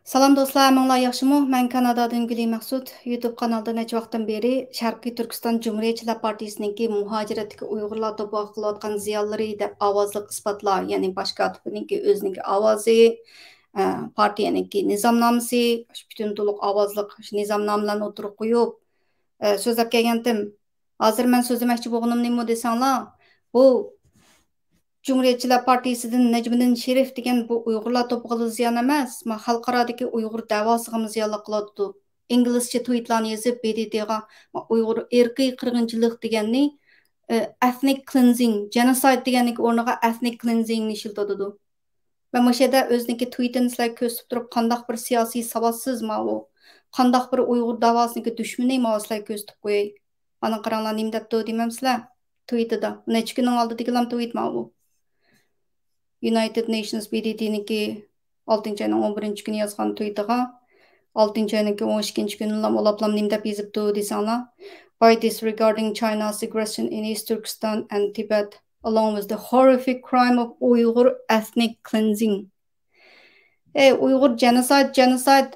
Salam dostlar, manglar yaxshimi? Men Kanadadan Guli Maqsud. YouTube kanalida necha vaqtdan beri Sharqiy Turkiston Cumhuriyetçiler Partiyasininki muhojiratdagi Uyg'urlar to'polon qilayotgan ziyonlari deb ovozliq isbotlar, ya'ni boshqa to'pninki o'zininki ovozi, partiyaniki nizomnomasi, butun to'liq ovozliq nizomnomalarni o'tirib qo'yib, so'zlab kelgandim. Hozir men so'zlamoqchi bo'lganim nima desanglar, bu Cumhuriyetçiler Partiyasidan Necmiddin Şerif degan bu Uyg'urlar to'pig'iga ziyon emas, xalqarodagi Uyg'ur davosiga ziyonli qiladi. İngilizce tweetlarni yozib BDTga Uyg'ur irqiy qirg'inchilik deganni ethnic cleansing, genocide deganning o'rniga ethnic cleansing ni ishlatadi. Va mana shu yerda o'ziniki tweetini sizlar ko'rsatib turib, qandaq bir siyosiy savodsizmi u, qandaq bir Uyg'ur davosiniki dushmani sizlar ko'rsatib qo'yay. Mana qaranglar nima debdi deymamsizlar tweetida. Necha kunning oldidagi tweet bu. United Nations BDT'niki 6 ayning 11 kuni yozgan tweetiga 6 ayning 12 kunida olaplam nim deb yozibdi desanglar. By disregarding China's aggression in East Turkestan and Tibet, along with the horrific crime of Uyghur ethnic cleansing. Uyghur genocide,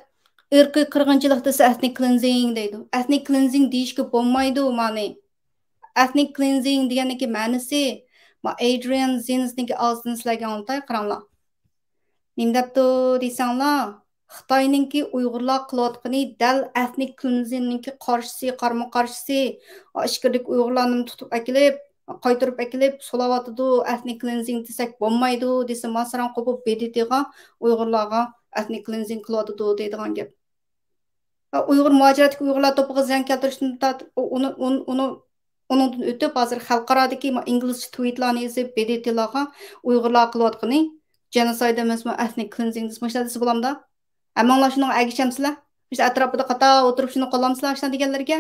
irqiy qirg'inchilik desa ethnic cleansing deydi. Ethnic cleansing deyishga bo'lmaydi ma'ni. Ethnic cleansing deganiki ma'nosi Adrian Zins'niki ağzını sizlarga anlatay, qaranglar. Nima debdi desanglar, Xitoyninki Uyg'urlar qilayotgani dal ethnic cleansingninki qarshisi, qarama-qarshisi, ishqirlik Uyg'urlarni tutib akilib, qaytarib akilib, so'layotidi, ethnic cleansing desak bo'lmaydi, desa masalan qo'pib BDTga Uyg'urlarga ethnic cleansing qilayotidi deydigan gap. Uyg'ur muhojiratga Uyg'urlar to'piga ziyon keltirishni uni Onundan ötüp hazır xalqaradaki İngilizce tweetlarni yazıp BDT'larga Uyg'urlar qilayotgani genocide emasmi, ethnic cleansing desmashlar bo'lamda. Hammanglar shuni agichamsizlar. Biz atrofida qata o'tirib shuni qolamsizlar shuna deganlarga.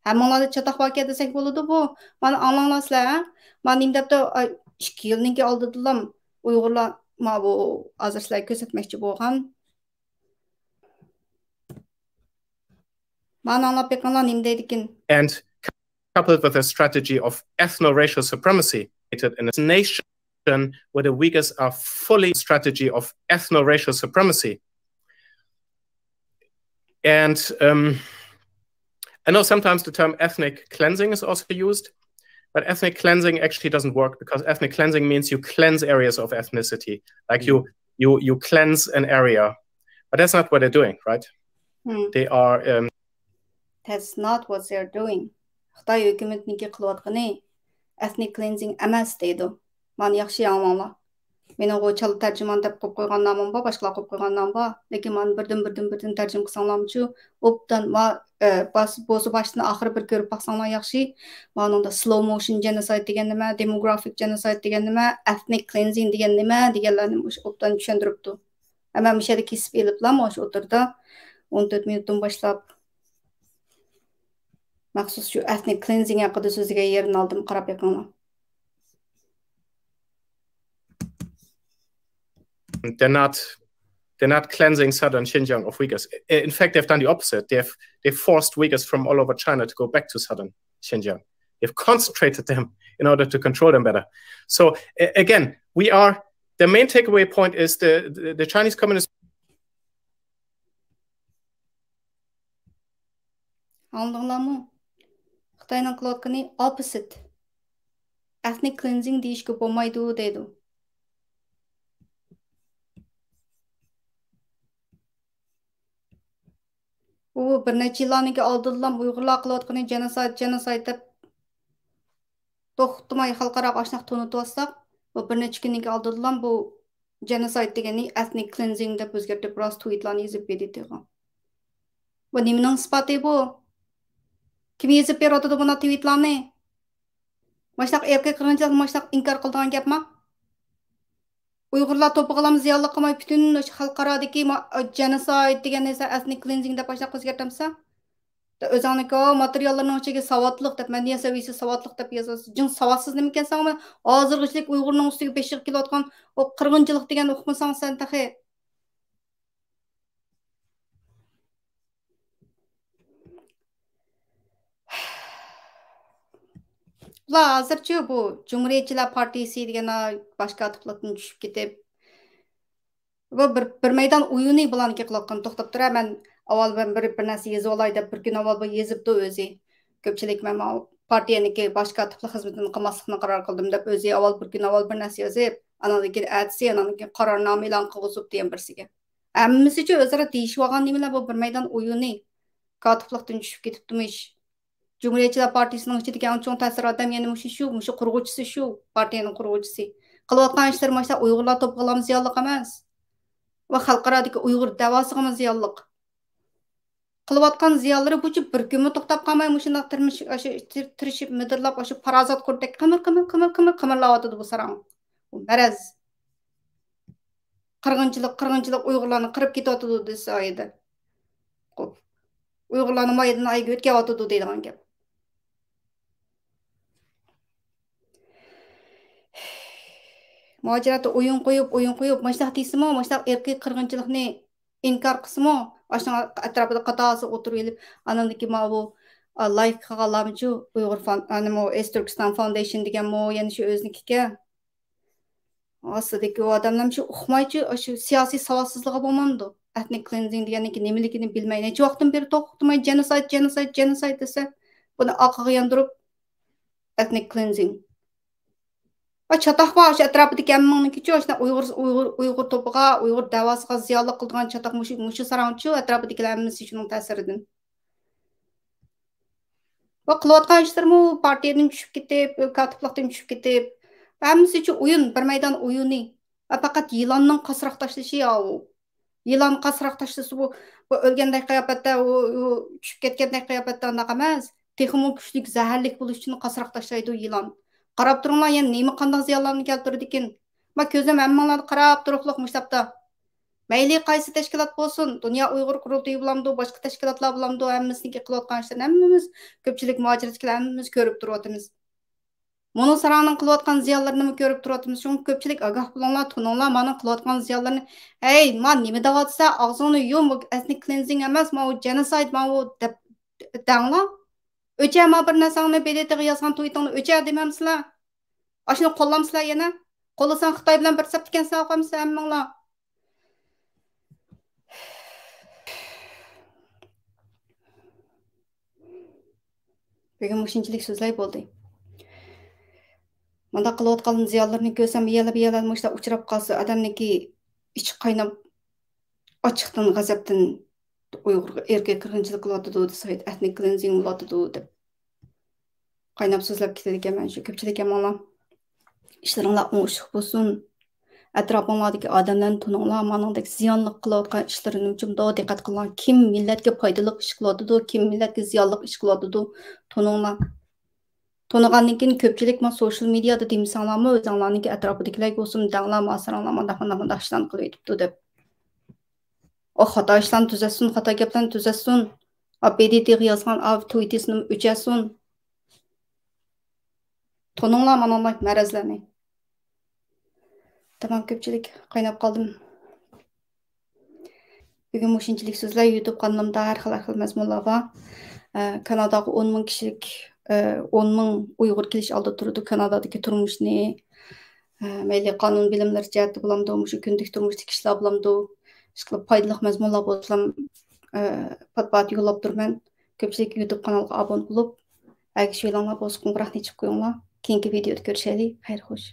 Hammanglar chatoq voqea desak bo'ladi bu. Mana anglanglarsizlar, ha? Men nima debdi 2 yilninki oldidilam Uyg'urlar bu hozir sizlarga ko'rsatmoqchi bo'lgan. Men anglab beqanlar nima deydi ekan? And coupled with a strategy of ethno-racial supremacy in a nation where the Uyghurs are fully strategy of ethno-racial supremacy. And I know sometimes the term ethnic cleansing is also used, but ethnic cleansing actually doesn't work because ethnic cleansing means you cleanse areas of ethnicity, like you cleanse an area, but that's not what they're doing, right? They are. That's not what they're doing. Xitoy hukumatniki qilayotgani ethnic cleansing emas deydi. Men yaxshi anglanglar. Meni o çal tercüman deb qo'yib qo'ygan nomim bor, boshqalar qo'yib qo'ygan nom bor. Lekin men birdan tarjima qilsanglarchi, obdan va bo'zi boshdan oxiri bir ko'rib baqsanglar yaxshi. Meningda slow motion genocide degan nima, demographic genocide degan nima, ethnic cleansing degan nima deganlarni o'sha obdan tushuntiribdi. Amma bu yerda kesib eliblar, o'sha o'tirda 14 minutdan boshlab maxsus shu ethnic cleansing haqida so'ziga yerini oldim, qarab beqinglar. They're not cleansing southern Xinjiang of Uyghurs. In fact, they've done the opposite. They've forced Uyghurs from all over China to go back to southern Xinjiang. They've concentrated them in order to control them better. So again, the main takeaway point is the Chinese Communist. Anladыңlarmı? Xitoyning qilayotgani opposite. Ethnic cleansing deyishga bo'lmaydi deydi. Bu bir necha yillarniki oldidan Uyg'urlar qilayotgani genocide deb to'xtamay xalqaro oshnoq to'nitib olsak, bu bir necha kunninki oldidan bu genocide degani ethnic cleansing deb o'zgartirib biroz tweetlarni yozib berdi. Bu nimaning isboti bu? Kim yozib beradi buni tweetlarni? Mashaq erkak qirg'inchilik mashaq inkor qilgan gapmi? Uyg'urlar to'pig'ilamiz ziyonli qilmay butun xalqarodagi genocide degan narsa ethnic cleansing deb mashaq o'zgartirsa, o'zingizning materiallarning ichiga savodliq deb, madaniy saviyasi savodliq deb yozasiz. Jin savodsiz nima ekansan? Hozirgichlik Uyg'urning ustiga beshik kelayotgan o qirg'inchilik degan o'qimasang sen taxi. Hozirchi bu Cumhuriyetçiler Partisi degan boshqa atiqlikdan tushib ketib Bu bir meydan oyunu bularniki qilayotgan to'xtab tura. Men avval bir narsa yozib olay deb bir kun avval bu yozibdi o'zi. Ko'pchilik men partiyaniki boshqa tipli xizmatini qilmaslikni qaror qildim deb o'zi avval bir kun avval bir narsa yozib, anadagi atsi, anadagi qarornoma e'lon qilib degan birsiga. Hammasicha o'zaro deyishib olgan nimalar bu bir meydan o'yini. Kotiblikdan tushib ketibdimish. Cumhuriyetçiler Partisi'nin içindeki en çok tesir adam yani muşu kurgucusu şu, partiyanın kurgucusu. Kılıvatkan işler maçta Uygurlar topğalamız ziyallık emez. Ve halkaradaki Uygur davasıgımız ziyallık. Kılıvatkan ziyalları bu bir günü toktap kalmay muşundak tırışıp müdürlap aşı parazat kurduk kımırlavatıdı bu sarang. Bu merez. Kırgınçılık Uygurlarını kırıp gidiyordu dese aydı. Uygurlarını mayedin ayı ötke atıdı deydiğen gep. Muhaciratda oyun qo'yib, mashaq deysimi, mashaq erkiy qirg'inchilikni inkor qilsimi, ashuna atrofida qatasi o'tirib elib, anandiki bu like qilganlarmichu Uyg'ur animo Turkiston Foundation degan yana shu o'znikiga. Aslidagi u odamlar shu uqmaychi, shu siyosiy savodsizligi bo'lmamdi. Ethnic cleansing deganiki nimaligini bilmay, necha vaqtdan beri to'xtamay genocide desa, buni oqiga yondirib ethnic cleansing. Çataq var, şu ətrafındakı əmmanınki ki, Uyğur topuğa, Uyğur davasıga ziyarlı qıldığan çataq muşu sarançı, ətrafındakılar əmmisi şunun təsirindən. Və qılıvatqan işlərimi partiyadan düşüb ketib, katiblikdən düşüb ketib, əmmisi üçün oyun, bir meydan oyunu. Və faqat yılanın qasıraq taşlışı ya o. Yılan qasıraq taşlışı bu ölgəndək qiyafətdə, düşüb ketkəndək qiyafətdə anaq emas. Texmo güclük, zəhərlik buluş üçün qasıraq taşlaydı o yılan. Qarab turunglar, yani neymi qandaq ziyarlarını keltirdi ekan. Ma ko'zim hammalarni qarab turuqliq mushtapda. Mayli qaysi tashkilot bo'lsin, Dunyo Uyg'ur qurultiyi bilamdi, boshqa tashkilotlar bilamdi, hammasiniki qilayotgan ishlarni hammamiz, ko'pchilik mujohidatchilar hammamiz ko'rib turyapmiz. Mono sarangning qilayotgan ziyonlarini ko'rib turyapmiz. Chunki ko'pchilik ogoh bo'linglar, tuninglar, mana qilayotgan ziyonlarni, "Hey, men nima deyapsa, og'zingni yum, ethnic cleansing emas, men u genocide, men u danglar. Öçə ma bir nəsəngni beletiga yazgan tweetingni öçə demamsizlar. Aşını qollamsizlar yana. Qollasan Xitoy bilan bir sap ekan saqamsizlar hammanglar. Bugun mushunchalik so'zlay bo'ldi. Manda qilayotgan ziyonlarni ko'rsam, yalab mushta uchrab qolsa, odamniki ichi qaynab ochiqdan g'azabdan Uyg'urga erkak qirg'inchilik qilyotdi desa, ethnic cleansing bo'lyotdi deb. Qaynab so'zlab ketadi ekanman shu ko'pchilik hammanglar. İşleringlar o'ng'ishli bo'lsin. Atrofinglardagi odamlarni tuninglar, maningdek ziyonli qilayotgan ishlarini uchunda diqqat qilinglar. Kim millatga foydali ish qiladi, kim millatga ziyonli ish qiladi, tuninglar. Tunigandan keyin ko'pchilik social mediada demisanglarmi, o'zinglarniki atrofidagilarga bo'lsin, danglar, masaranglar, mana ishlarni qilib yetibdi deb. O xato ishlarni tuzatsin, xato gaplarni tuzatsin. BDTga yozgan tweetisini o'chasin. Tuninglar, maninglar marazlarni. Tamam, ko'pchilik qaynab qoldim. Bugun mushunchalik so'zlar YouTube kanalimda har xil mazmunlar bor. Kanadaga 10 ming kishilik 10 ming Uyg'ur kelish oldi turdi. Kanadadagi turmushni, mayli qonun bilimlari jihatda bo'lamdi, shu kundalik turmushdagi ishlar bo'lamdi. Ishqilib foydali mazmunlar bo'lsa, patpat yo'llab turman. Ko'pchilik YouTube kanaliga obuna bo'lib, agar shu yo'llar bo'lsa, qo'ng'iroqni chiqib qo'yinglar. Keyingi videoda ko'rishaylik. Xayr, xo'sh.